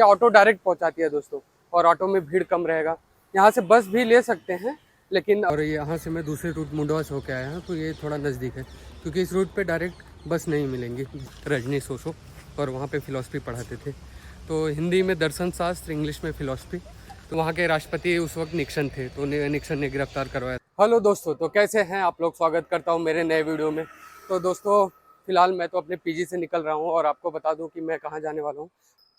Auto direct पहुंचाती है दोस्तों, और ऑटो में भीड़ कम रहेगा। यहाँ से बस भी ले सकते हैं लेकिन, और यहाँ से मैं दूसरे रूट मुंडवा से होकर आया हूँ, तो ये थोड़ा नज़दीक है क्योंकि इस रूट पे डायरेक्ट बस नहीं मिलेंगी। रजनीश ओशो और वहाँ पे फ़िलॉसफी पढ़ाते थे, तो हिंदी में दर्शन शास्त्र, इंग्लिश में फ़िलॉसफी। तो वहाँ के राष्ट्रपति उस वक्त निक्सन थे, तो निक्सन ने गिरफ्तार करवाया। हेलो दोस्तों, तो कैसे हैं आप लोग? स्वागत करता हूँ मेरे नए वीडियो में। तो दोस्तों फिलहाल मैं तो अपने पीजी से निकल रहा हूँ और आपको बता दूँ कि मैं कहाँ जाने वाला हूँ।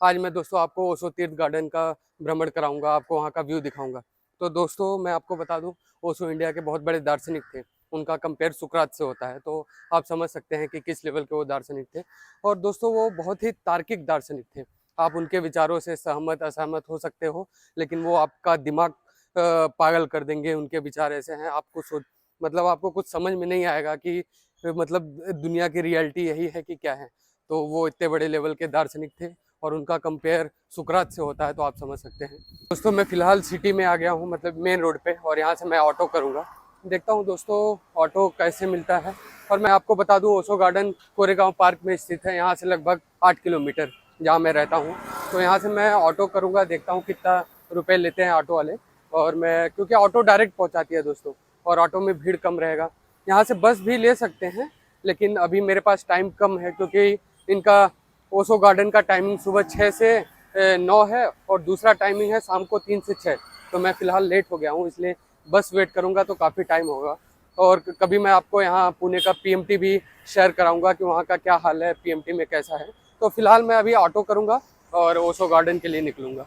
आज मैं दोस्तों आपको ओशो तीर्थ गार्डन का भ्रमण कराऊंगा, आपको वहाँ का व्यू दिखाऊंगा। तो दोस्तों मैं आपको बता दूं, ओशो इंडिया के बहुत बड़े दार्शनिक थे। उनका कंपेयर सुकरात से होता है, तो आप समझ सकते हैं कि किस लेवल के वो दार्शनिक थे। और दोस्तों वो बहुत ही तार्किक दार्शनिक थे। आप उनके विचारों से सहमत असहमत हो सकते हो, लेकिन वो आपका दिमाग पागल कर देंगे। उनके विचार ऐसे हैं, आपको मतलब आपको कुछ समझ में नहीं आएगा कि मतलब दुनिया की रियलिटी यही है कि क्या है। तो वो इतने बड़े लेवल के दार्शनिक थे और उनका कंपेयर सुकरात से होता है, तो आप समझ सकते हैं। दोस्तों मैं फ़िलहाल सिटी में आ गया हूँ, मतलब मेन रोड पे, और यहाँ से मैं ऑटो करूँगा। देखता हूँ दोस्तों ऑटो कैसे मिलता है। और मैं आपको बता दूँ ओशो गार्डन कोरेगांव पार्क में स्थित है, यहाँ से लगभग 8 किलोमीटर जहाँ मैं रहता हूँ। तो यहाँ से मैं ऑटो करूँगा, देखता हूँ कितना रुपये लेते हैं ऑटो वाले। और मैं, क्योंकि ऑटो डायरेक्ट पहुँचाती है दोस्तों, और ऑटो में भीड़ कम रहेगा। यहाँ से बस भी ले सकते हैं, लेकिन अभी मेरे पास टाइम कम है क्योंकि इनका ओशो गार्डन का टाइमिंग सुबह 6 से 9 है और दूसरा टाइमिंग है शाम को 3 से 6। तो मैं फ़िलहाल लेट हो गया हूँ, इसलिए बस वेट करूँगा तो काफ़ी टाइम होगा। और कभी मैं आपको यहाँ पुणे का पीएमटी भी शेयर कराऊँगा कि वहाँ का क्या हाल है, पीएमटी में कैसा है। तो फिलहाल मैं अभी ऑटो करूँगा और ओशो गार्डन के लिए निकलूँगा।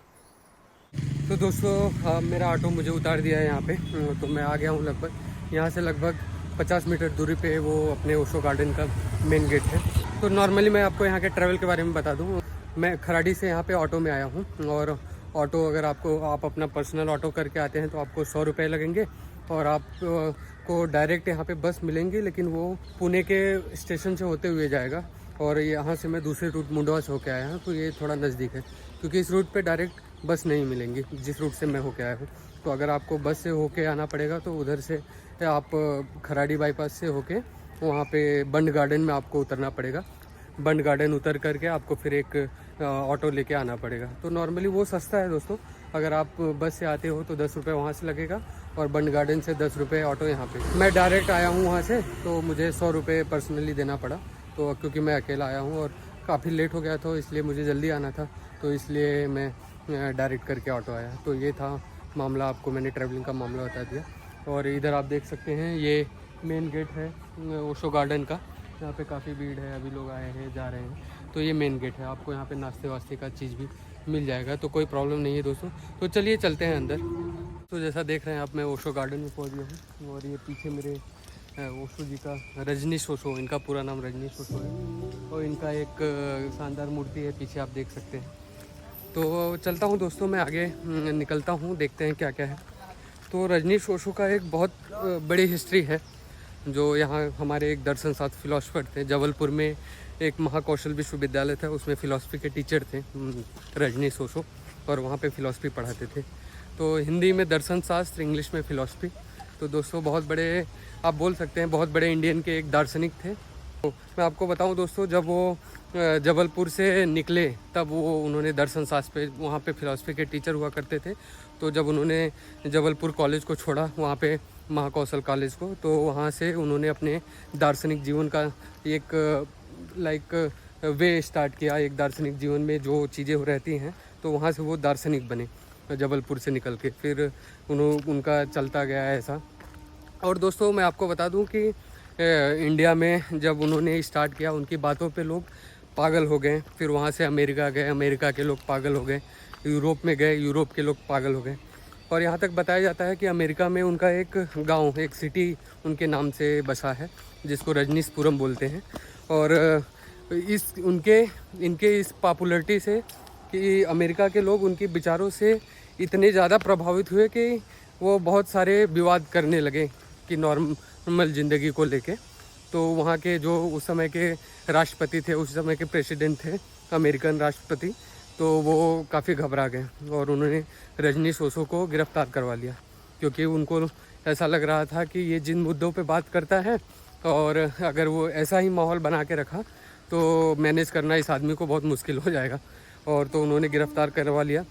तो दोस्तों मेरा ऑटो मुझे उतार दिया है यहाँ पे, तो मैं आ गया हूँ। लगभग यहाँ से लगभग 50 मीटर दूरी पे वो अपने ओशो गार्डन का मेन गेट है। तो नॉर्मली मैं आपको यहाँ के ट्रैवल के बारे में बता दूँ। मैं खराड़ी से यहाँ पे ऑटो में आया हूँ, और ऑटो अगर आप अपना पर्सनल ऑटो करके आते हैं तो आपको 100 रुपये लगेंगे, और आप को डायरेक्ट यहाँ पे बस मिलेंगी, लेकिन वो पुणे के स्टेशन से होते हुए जाएगा। और यहाँ से मैं दूसरे रूट मुंडवा से होकर आया हूँ, तो ये थोड़ा नज़दीक है क्योंकि इस रूट पे डायरेक्ट बस नहीं मिलेंगी जिस रूट से मैं होके आया हूँ। तो अगर आपको बस से होके आना पड़ेगा तो उधर से आप खराड़ी बाईपास से होके वहाँ पे बंड गार्डन में आपको उतरना पड़ेगा। बंड गार्डन उतर करके आपको फिर एक ऑटो लेके आना पड़ेगा। तो नॉर्मली वो सस्ता है दोस्तों। अगर आप बस से आते हो तो 10 रुपये वहाँ से लगेगा, और बंड गार्डन से 10 रुपये ऑटो यहाँ पे। मैं डायरेक्ट आया हूँ वहाँ से, तो मुझे 100 रुपये पर्सनली देना पड़ा। तो क्योंकि मैं अकेला आया हूँ और काफ़ी लेट हो गया था, इसलिए मुझे जल्दी आना था, तो इसलिए मैं डायरेक्ट करके ऑटो आया। तो ये था मामला, आपको मैंने ट्रैवलिंग का मामला बता दिया। और इधर आप देख सकते हैं ये मेन गेट है ओशो गार्डन का। यहाँ पे काफ़ी भीड़ है, अभी लोग आए हैं जा रहे हैं। तो ये मेन गेट है, आपको यहाँ पे नाश्ते वास्ते का चीज़ भी मिल जाएगा, तो कोई प्रॉब्लम नहीं है दोस्तों। तो चलिए चलते हैं अंदर। तो जैसा देख रहे हैं आप, मैं ओशो गार्डन में पहुँच गया हूँ, और ये पीछे मेरे ओशो जी का, रजनीश ओशो, इनका पूरा नाम रजनीश ओशो है, और इनका एक शानदार मूर्ति है पीछे, आप देख सकते हैं। तो चलता हूँ दोस्तों, मैं आगे निकलता हूँ, देखते हैं क्या क्या है। तो रजनीश ओशो का एक बहुत बड़ी हिस्ट्री है, जो यहाँ हमारे एक दर्शन शास्त्र फिलोसफर थे। जबलपुर में एक महाकौशल विश्वविद्यालय था, उसमें फ़िलासफ़ी के टीचर थे रजनीश ओशो, और वहाँ पे फ़िलासफ़ी पढ़ाते थे। तो हिंदी में दर्शन शास्त्र, इंग्लिश में फ़िलासफ़ी। तो दोस्तों बहुत बड़े, आप बोल सकते हैं बहुत बड़े इंडियन के एक दार्शनिक थे। तो मैं आपको बताऊं दोस्तों, जब वो जबलपुर से निकले तब उन्होंने दर्शन शास्त्र पे, वहाँ पे फ़िलासफ़ी के टीचर हुआ करते थे। तो जब उन्होंने जबलपुर कॉलेज को छोड़ा, वहाँ पे महाकौशल कॉलेज को, तो वहाँ से उन्होंने अपने दार्शनिक जीवन का एक वे स्टार्ट किया। एक दार्शनिक जीवन में जो चीज़ें रहती हैं, तो वहाँ से वो दार्शनिक बने जबलपुर से निकल के। फिर उनका चलता गया ऐसा। और दोस्तों मैं आपको बता दूं कि इंडिया में जब उन्होंने स्टार्ट किया, उनकी बातों पे लोग पागल हो गए। फिर वहाँ से अमेरिका गए, अमेरिका के लोग पागल हो गए। यूरोप में गए, यूरोप के लोग पागल हो गए। और यहाँ तक बताया जाता है कि अमेरिका में उनका एक गांव, एक सिटी उनके नाम से बसा है, जिसको रजनीशपुरम बोलते हैं। और इनके इस पॉपुलरिटी से कि अमेरिका के लोग उनके विचारों से इतने ज़्यादा प्रभावित हुए कि वो बहुत सारे विवाद करने लगे कि नॉर्मल ज़िंदगी को लेके। तो वहाँ के जो उस समय के राष्ट्रपति थे, उस समय के प्रेसिडेंट थे, अमेरिकन राष्ट्रपति, तो वो काफ़ी घबरा गए और उन्होंने रजनीश ओशो को गिरफ़्तार करवा लिया, क्योंकि उनको ऐसा लग रहा था कि ये जिन मुद्दों पे बात करता है, और अगर वो ऐसा ही माहौल बना के रखा तो मैनेज करना इस आदमी को बहुत मुश्किल हो जाएगा। और तो उन्होंने गिरफ़्तार करवा लिया।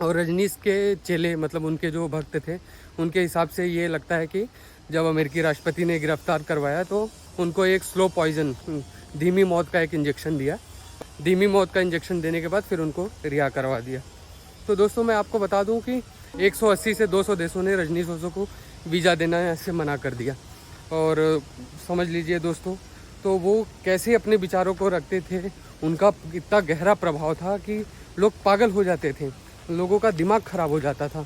और रजनीश के चेले मतलब उनके जो भक्त थे, उनके हिसाब से ये लगता है कि जब अमेरिकी राष्ट्रपति ने गिरफ़्तार करवाया तो उनको एक स्लो पॉइज़न, धीमी मौत का एक इंजेक्शन दिया। धीमी मौत का इंजेक्शन देने के बाद फिर उनको रिहा करवा दिया। तो दोस्तों मैं आपको बता दूं कि 180 से 200 देशों ने रजनीश ओशो को वीज़ा देना से मना कर दिया। और समझ लीजिए दोस्तों, तो वो कैसे अपने विचारों को रखते थे, उनका इतना गहरा प्रभाव था कि लोग पागल हो जाते थे, लोगों का दिमाग ख़राब हो जाता था।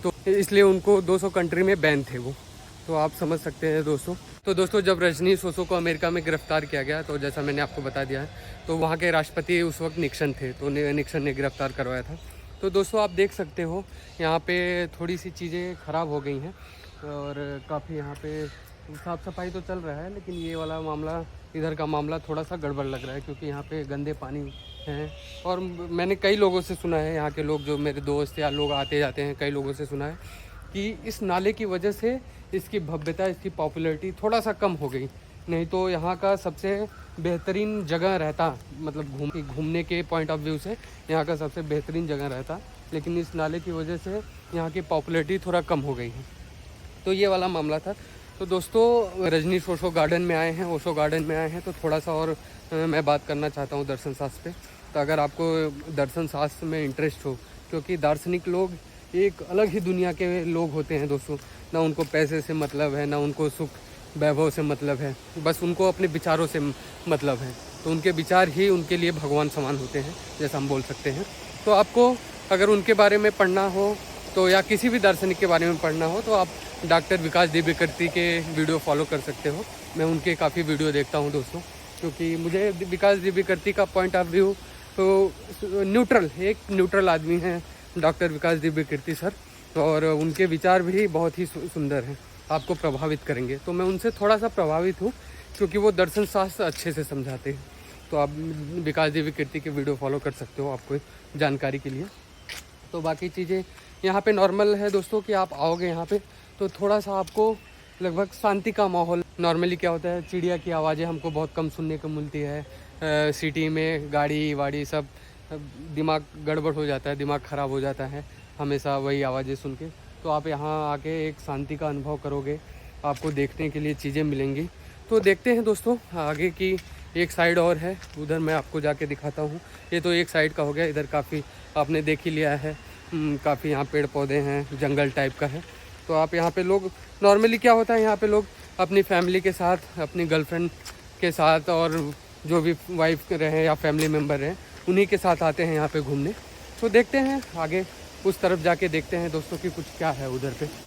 तो इसलिए उनको 200 कंट्री में बैन थे वो। तो आप समझ सकते हैं दोस्तों। तो दोस्तों जब रजनीश ओशो को अमेरिका में गिरफ़्तार किया गया, तो जैसा मैंने आपको बता दिया है, तो वहाँ के राष्ट्रपति उस वक्त निक्सन थे, तो निक्सन ने गिरफ़्तार करवाया था। तो दोस्तों आप देख सकते हो यहाँ पे थोड़ी सी चीज़ें ख़राब हो गई हैं और काफ़ी यहाँ पे साफ़ सफाई तो चल रहा है, लेकिन ये वाला मामला, इधर का मामला थोड़ा सा गड़बड़ लग रहा है, क्योंकि यहाँ पे गंदे पानी हैं। और मैंने कई लोगों से सुना है, यहाँ के लोग जो मेरे दोस्त या लोग आते जाते हैं, कई लोगों से सुना है कि इस नाले की वजह से इसकी भव्यता, इसकी पॉपुलैरिटी थोड़ा सा कम हो गई। नहीं तो यहाँ का सबसे बेहतरीन जगह रहता, मतलब घूमने के पॉइंट ऑफ व्यू से यहाँ का सबसे बेहतरीन जगह रहता, लेकिन इस नाले की वजह से यहाँ की पॉपुलैरिटी थोड़ा कम हो गई है। तो ये वाला मामला था। तो दोस्तों रजनीश ओशो गार्डन में आए हैं, ओशो गार्डन में आए हैं, तो थोड़ा सा और मैं बात करना चाहता हूँ दर्शन शास्त्र पे। तो अगर आपको दर्शन शास्त्र में इंटरेस्ट हो, क्योंकि दार्शनिक लोग एक अलग ही दुनिया के लोग होते हैं दोस्तों, ना उनको पैसे से मतलब है, ना उनको सुख वैभव से मतलब है, बस उनको अपने विचारों से मतलब है। तो उनके विचार ही उनके लिए भगवान समान होते हैं, जैसा हम बोल सकते हैं। तो आपको अगर उनके बारे में पढ़ना हो तो, या किसी भी दार्शनिक के बारे में पढ़ना हो, तो आप डॉक्टर विकास दिव्यकीर्ति के वीडियो फॉलो कर सकते हो। मैं उनके काफ़ी वीडियो देखता हूँ दोस्तों, क्योंकि मुझे विकास दिव्यकीर्ति का पॉइंट ऑफ व्यू तो न्यूट्रल, एक न्यूट्रल आदमी हैं डॉक्टर विकास दिव्यकीर्ति सर, और उनके विचार भी बहुत ही सुंदर हैं, आपको प्रभावित करेंगे। तो मैं उनसे थोड़ा सा प्रभावित हूँ, क्योंकि वो दर्शन शास्त्र अच्छे से समझाते हैं। तो आप विकास दिव्यकीर्ति के वीडियो फॉलो कर सकते हो आपको जानकारी के लिए। तो बाकी चीज़ें यहाँ पे नॉर्मल है दोस्तों, कि आप आओगे यहाँ पे तो थोड़ा सा आपको लगभग शांति का माहौल। नॉर्मली क्या होता है, चिड़िया की आवाज़ें हमको बहुत कम सुनने को मिलती है। सिटी में गाड़ी वाड़ी सब, दिमाग गड़बड़ हो जाता है, दिमाग ख़राब हो जाता है हमेशा वही आवाज़ें सुन के। तो आप यहाँ आके एक शांति का अनुभव करोगे, आपको देखने के लिए चीज़ें मिलेंगी। तो देखते हैं दोस्तों आगे की एक साइड और है, उधर मैं आपको जाके दिखाता हूँ। ये तो एक साइड का हो गया, इधर काफ़ी आपने देख ही लिया है, काफ़ी यहाँ पेड़ पौधे हैं, जंगल टाइप का है। तो आप यहाँ पे लोग नॉर्मली क्या होता है, यहाँ पे लोग अपनी फैमिली के साथ, अपनी गर्लफ्रेंड के साथ, और जो भी वाइफ रहे या फैमिली मेम्बर रहे, उन्हीं के साथ आते हैं यहाँ पे घूमने। तो देखते हैं आगे उस तरफ जाके देखते हैं दोस्तों कि कुछ क्या है उधर पे।